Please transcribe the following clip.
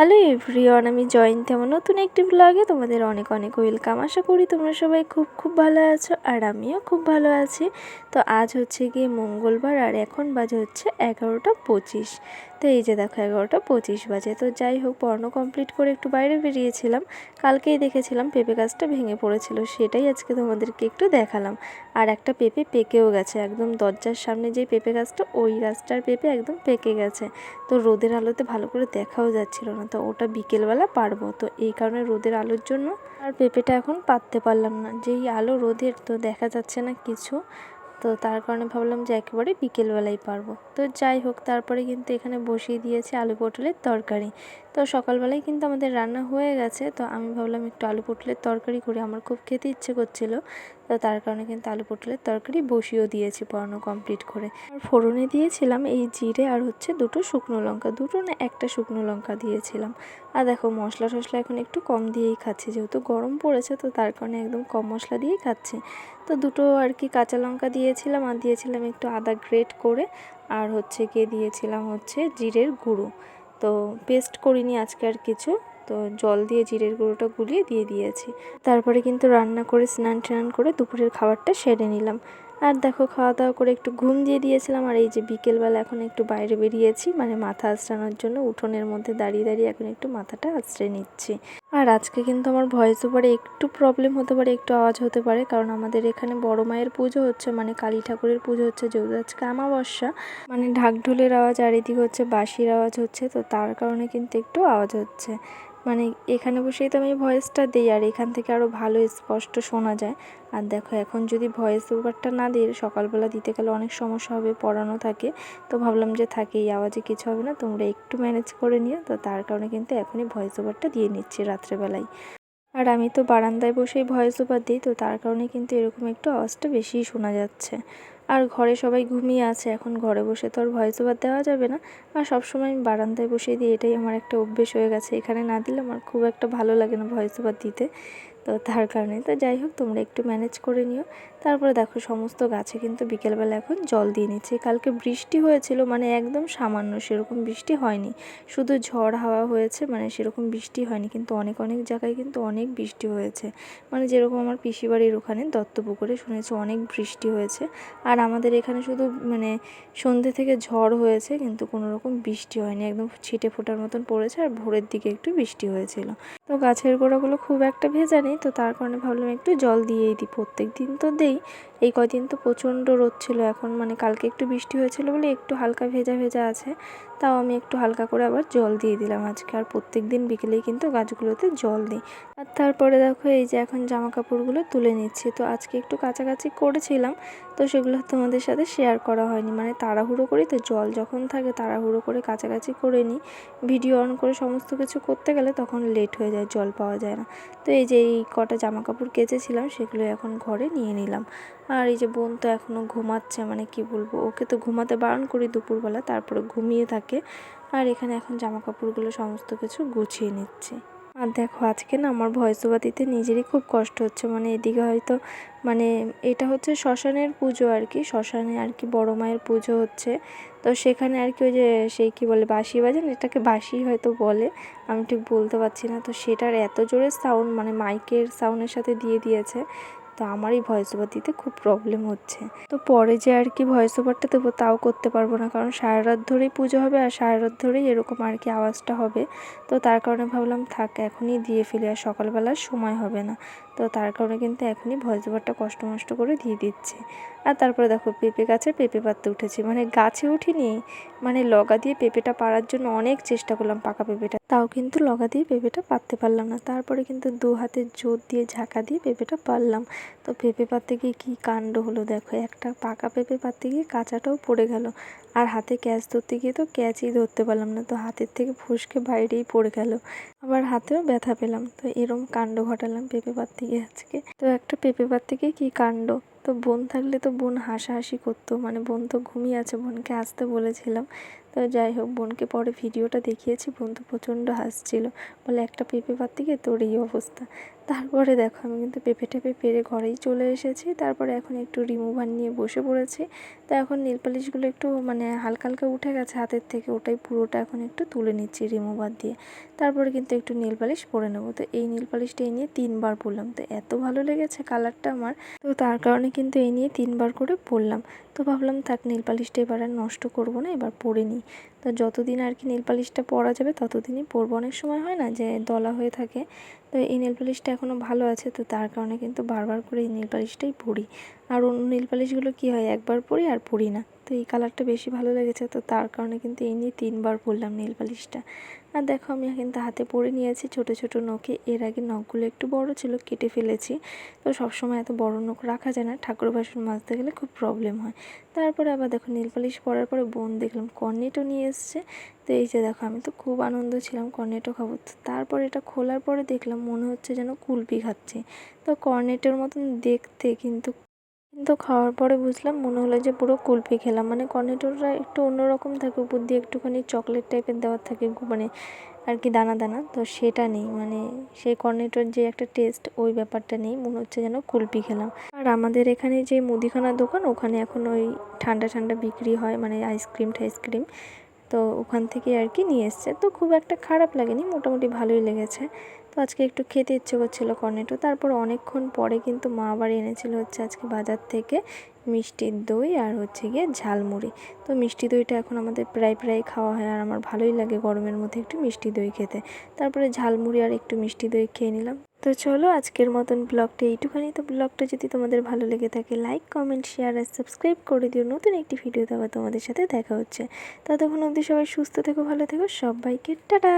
Hello everyone, আমি জয়ন্তী। আমার নতুন একটি ব্লগে তোমাদের অনেক অনেক ওয়েলকাম। আশা করি তোমরা সবাই খুব খুব ভালো আছো, আর আমিও খুব ভালো আছি। তো আজ হচ্ছে গিয়ে মঙ্গলবার, আর এখন বাজে হচ্ছে 11টা 25। তো এই যে দেখো 11টা 25 বাজে। তো যাই হোক, পড়ানো কমপ্লিট করে একটু বাইরে বেরিয়েছিলাম। কালকেই দেখেছিলাম পেঁপে গাছটা ভেঙে পড়েছিল, সেটাই আজকে তোমাদেরকে একটু দেখালাম। আর একটা পেঁপে পেকেও গেছে, একদম দরজার সামনে যে পেঁপে গাছটা, ওই গাছটার পেঁপে একদম পেকে গেছে। তো রোদের আলোতে ভালো করে দেখাও যাচ্ছিল না, তো ওটা বিকেলবেলা পারবো। তো এই কারণে রোদের আলোর জন্য আর পেঁপেটা এখন পাততে পারলাম না, যেই আলো রোদের, তো দেখা যাচ্ছে না কিছু। তো তার কারণে ভাবলাম যে একেবারে বিকেলবেলাই পারবো। তো যাই হোক, তারপরে কিন্তু এখানে বসিয়ে দিয়েছি আলু পটলের তরকারি। তো সকালবেলায় কিন্তু আমাদের রান্না হয়ে গেছে, তো আমি ভাবলাম একটু আলু পটলের তরকারি করে, আমার খুব খেতে ইচ্ছে করছিল। তো তার কারণে কিন্তু আলু পটলের তরকারি বসিয়েও দিয়েছি পড়ানো কমপ্লিট করে। আর ফোড়নে দিয়েছিলাম এই জিরে আর হচ্ছে দুটো শুকনো লঙ্কা, দুটো না একটা শুকনো লঙ্কা দিয়েছিলাম। আর দেখো মশলা টশলা এখন একটু কম দিয়েই খাচ্ছি, যেহেতু গরম পড়েছে, তো তার কারণে একদম কম মশলা দিয়েই খাচ্ছি। তো দুটো আর কি কাঁচা লঙ্কা দিয়েছিলাম, আর দিয়েছিলাম একটু আদা গ্রেট করে, আর হচ্ছে গিয়ে দিয়েছিলাম হচ্ছে জিরের গুঁড়ো। তো পেস্ট করিনি আজকে আর কিছু, তো জল দিয়ে জিরের গুঁড়োটা গুলিয়ে দিয়ে দিয়েছি। তারপরে কিন্তু রান্না করে স্নান টান করে দুপুরের খাবারটা সেরে নিলাম। আর দেখো খাওয়া দাওয়া করে একটু ঘুম দিয়ে দিয়েছিলাম। আর এই যে বিকেলবেলা এখন একটু বাইরে বেরিয়েছি, মানে মাথা আঁচড়ানোর জন্য। উঠোনের মধ্যে দাঁড়িয়ে দাঁড়িয়ে এখন একটু মাথাটা আঁচড়ে নিচ্ছি। আর আজকে কিন্তু আমার ভয়েস ওভারে একটু প্রবলেম হতে পারে, একটু আওয়াজ হতে পারে, কারণ আমাদের এখানে বড় মায়ের পুজো হচ্ছে, মানে কালী ঠাকুরের পুজো হচ্ছে, যেহেতু আজকে অমাবস্যা, মানে ঢাকঢোলের আওয়াজ আর এদিকে হচ্ছে বাঁশির আওয়াজ হচ্ছে, তো তার কারণে কিন্তু একটু আওয়াজ হচ্ছে। মানে এখানে বসেই তো আমি ভয়েসটা দিই, আর এখান থেকে আরও ভালো স্পষ্ট শোনা যায়। আর দেখো এখন যদি ভয়েস ওভারটা না দিই, সকালবেলা দিতে গেলে অনেক সমস্যা হবে, পড়ানো থাকে। তো ভাবলাম যে থাকে, এই আওয়াজে কিছু হবে না, তোমরা একটু ম্যানেজ করে নিও। তো তার কারণে কিন্তু এখনই ভয়েস ওভারটা দিয়ে নিচ্ছি রাত্রেবেলায়। আর আমি তো বারান্দায় বসেই ভয়েস ওভার দিই, তো তার কারণে কিন্তু এরকম একটু আওয়াজটা বেশিই শোনা যাচ্ছে। আর ঘরে সবাই ঘুমিয়ে আছে, এখন ঘরে বসে তো আর ভয়েস ওভার দেওয়া যাবে না। আর সবসময় আমি বারান্দায় বসেই দিই, এটাই আমার একটা অভ্যেস হয়ে গেছে। এখানে না দিলে আমার খুব একটা ভালো লাগে না ভয়েস ওভার দিতে। তো তার কারণে তো যাই হোক, তোমরা একটু ম্যানেজ করে নিও। তারপরে দেখো সমস্ত গাছে কিন্তু বিকেলবেলা এখন জল দিয়ে নিচ্ছি। কালকে বৃষ্টি হয়েছিল, মানে একদম সামান্য, সেরকম বৃষ্টি হয়নি, শুধু ঝড় হাওয়া হয়েছে, মানে সেরকম বৃষ্টি হয়নি। কিন্তু অনেক অনেক জায়গায় কিন্তু অনেক বৃষ্টি হয়েছে, মানে যেরকম আমার পিসি বাড়ির ওখানে দত্তপুকুরে শুনেছি অনেক বৃষ্টি হয়েছে। আর আমাদের এখানে শুধু মানে সন্ধ্যে থেকে ঝড় হয়েছে, কিন্তু কোনো রকম বৃষ্টি হয়নি, একদম ছিটে ফোটার মতন পড়েছে। আর ভোরের দিকে একটু বৃষ্টি হয়েছিল। তো গাছের গোড়াগুলো খুব একটা ভেজা নেই, তো তার কারণে ভাবলাম একটু জল দিয়েই দিই। প্রত্যেক দিন তো দেই, এই কদিন তো প্রচণ্ড রোদ ছিল, এখন মানে কালকে একটু বৃষ্টি হয়েছিল বলে একটু হালকা ভেজা ভেজা আছে, তাও আমি একটু হালকা করে আবার জল দিয়ে দিলাম আজকে। আর প্রত্যেক দিন বিকেলেই কিন্তু গাছগুলোতে জল দিই। আর তারপরে দেখো এই যে এখন জামা কাপড়গুলো তুলে নিচ্ছি। তো আজকে একটু কাছাকাছি করেছিলাম, তো সেগুলো তোমাদের সাথে শেয়ার করা হয়নি, মানে তাড়াহুড়ো করি তো, জল যখন থাকে তাড়াহুড়ো করে কাছাকাছি করে নিই। ভিডিও অন করে সমস্ত কিছু করতে গেলে তখন লেট হয়ে যায়, জল পাওয়া যায় না। তো এই যে এই কটা জামা কাপড় কেচেছিলাম, সেগুলো এখন ঘরে নিয়ে নিলাম। আর এই যে বোন তো এখনও ঘুমাচ্ছে, মানে কি বলবো, ওকে তো ঘুমাতে বারণ করি দুপুরবেলা, তারপরে ঘুমিয়ে থাকে। আর এখানে এখন জামা কাপড়গুলো সমস্ত কিছু গুছিয়ে নিচ্ছি। আর দেখো আজকে না আমার ভয়েস ওভার দিতে নিজেরই খুব কষ্ট হচ্ছে, মানে এদিকে হয়তো মানে এটা হচ্ছে শ্মশানের পুজো আর কি, শ্মশানে আর কি বড় মায়ের পুজো হচ্ছে। তো সেখানে আর কি ওই যে সেই কী বলে বাঁশি বাজেন, এটাকে বাঁশি হয়তো বলে, আমি ঠিক বলতে পারছি না। তো সেটার এত জোরে সাউন্ড, মানে মাইকের সাউন্ডের সাথে দিয়ে দিয়েছে, তো আমারই ভয়েস ওভার দিতে খুব প্রবলেম হচ্ছে। তো পরে যে আর কি ভয়েস ওভারটা দেবো তাও করতে পারবো না, কারণ সারা রাত ধরেই পুজো হবে, আর সারা রাত ধরেই এরকম আর কি আওয়াজটা হবে। তো তার কারণে ভাবলাম থাক এখনই দিয়ে ফেলি, আর সকালবেলার সময় হবে না। তো তার কারণে কিন্তু এখনই ভয়েস ওভারটা কষ্ট মষ্ট করে দিয়ে দিচ্ছি। আর তারপরে দেখো পেঁপে গাছে পেঁপে পাড়তে উঠেছি, মানে গাছে উঠিনি, মানে লগা দিয়ে পেঁপেটা পাড়ার জন্য অনেক চেষ্টা করলাম, পাকা পেঁপেটা, তাও কিন্তু লগা দিয়ে পেঁপেটা পাড়তে পারলাম না। তারপরে কিন্তু দু হাতের জোর দিয়ে ঝাঁকা দিয়ে পেঁপেটা পারলাম। তো পেঁপে পাড়তে গিয়ে কী কাণ্ড হলো দেখো, একটা পাকা পেঁপে পাড়তে গিয়ে কাঁচাটাও পড়ে গেল। আর হাতে ক্যাচ ধরতে গিয়ে তো ক্যাচই ধরতে পারলাম না, তো হাতের থেকে ফসকে বাইরেই পড়ে গেল, আবার হাতেও ব্যথা পেলাম। তো এরম কাণ্ড ঘটালাম পেঁপে পাড়তে গিয়ে আজকে। তো একটা পেঁপে পাড়তে গিয়ে কী কাণ্ড। তো বোন থাকলে তো বোন হাসাহাসি করতো, মানে বোন তো ঘুমিয়ে আছে, বোনকে আসতে বলেছিলাম, তো যাই হোক, বোনকে পরে ভিডিওটা দেখিয়েছি, বোন তো প্রচণ্ড হাসছিল, বলে একটা পেঁপে পারতে গিয়ে তোর এই অবস্থা। তারপরে দেখো আমি কিন্তু পেঁপে টেপে পেরে ঘরেই চলে এসেছি। তারপরে এখন একটু রিমুভার নিয়ে বসে পড়েছি। তো এখন নেল পালিশগুলো একটু মানে হালকা হালকা উঠে গেছে হাতের থেকে, ওটাই পুরোটা এখন একটু তুলে নিচ্ছি রিমুভার দিয়ে। তারপরে কিন্তু একটু নেল পালিশ পরে নেবো। তো এই নেল পালিশটা এই নিয়ে 3বার পরলাম, তো এত ভালো লেগেছে কালারটা আমার, তো তার কারণে কিন্তু এই নিয়ে 3বার করে পরলাম। তো ভাবলাম থাক, নেল পালিশটা এবার আর নষ্ট করবো না, এবার পরে নিই। তো যতদিন আর কি নেল পালিশটা পরা যাবে ততদিনই পরবো। অনেক সময় হয় না যে দলা হয়ে থাকে, তো এই নেল পালিশটা এখনও ভালো আছে, তো তার কারণে কিন্তু বারবার করে এই নেল পালিশটাই পরি। আর অন্য নেল পালিশগুলো কী হয়, একবার পরি আর পরি না। তো এই কালারটা বেশি ভালো লেগেছে, তো তার কারণে কিন্তু এই নিয়ে 3বার পরলাম নেল পালিশটা। আর দেখো আমি কিন্তু হাতে পরে নিয়েছি ছোট ছোট নখে। এর আগে নখগুলো একটু বড় ছিল, কেটে ফেলেছি। তো সবসময় এত বড় নখ রাখা যায় না, ঠাকুর বাসন মাজতে গেলে খুব প্রবলেম হয়। তারপরে আবার দেখো নেল পালিশ পরার পরে বোন দেখলাম কর্নেটও নিয়ে এসছে। তো এই যে দেখো, আমি তো খুব আনন্দ ছিলাম কর্নেটও খাবো। তো তারপর এটা খোলার পরে দেখলাম মনে হচ্ছে যেন কুলফি খাচ্ছি। তো কর্নেটের মতন দেখতে, কিন্তু কিন্তু খাওয়ার পরে বুঝলাম মনে হলো যে পুরো কুলফি খেলাম। মানে কর্নেটোটা একটু অন্যরকম থাকে, উপর দিয়ে একটুখানি চকলেট টাইপের দেওয়া থাকে, মানে আর কি দানা দানা, তো সেটা নেই। মানে সেই কর্নেটোর যে একটা টেস্ট, ওই ব্যাপারটা নেই, মনে হচ্ছে যেন কুলফি খেলাম। আর আমাদের এখানে যে মুদিখানার দোকান, ওখানে এখন ওই ঠান্ডা ঠান্ডা বিক্রি হয়, মানে আইসক্রিম টাইসক্রিম, তো ওখান থেকে আর কি নিয়ে এসছে। তো খুব একটা খারাপ লাগেনি, মোটামুটি ভালোই লেগেছে। তো আজকে একটু খেতে ইচ্ছে করছিলো কর্নেটো। তারপর অনেকক্ষণ পরে কিন্তু মা আবার এনেছিল হচ্ছে আজকে বাজার থেকে মিষ্টির দই আর হচ্ছে গিয়ে ঝালমুড়ি। তো মিষ্টি দইটা এখন আমাদের প্রায় প্রায় খাওয়া হয়, আর আমার ভালোই লাগে গরমের মধ্যে একটু মিষ্টি দই খেতে। তারপরে ঝালমুড়ি আর একটু মিষ্টি দই খেয়ে নিলাম। তো চলো আজকের মতন ব্লগটা এইটুখানি। তো ব্লগটা যদি তোমাদের ভালো লেগে থাকে, লাইক কমেন্ট শেয়ার আর সাবস্ক্রাইব করে দিও। নতুন একটি ভিডিও দেওয়া তোমাদের সাথে দেখা হচ্ছে। ততক্ষণ অবধি সবাই সুস্থ থেকো, ভালো থেকো, সবাইকে টাটা।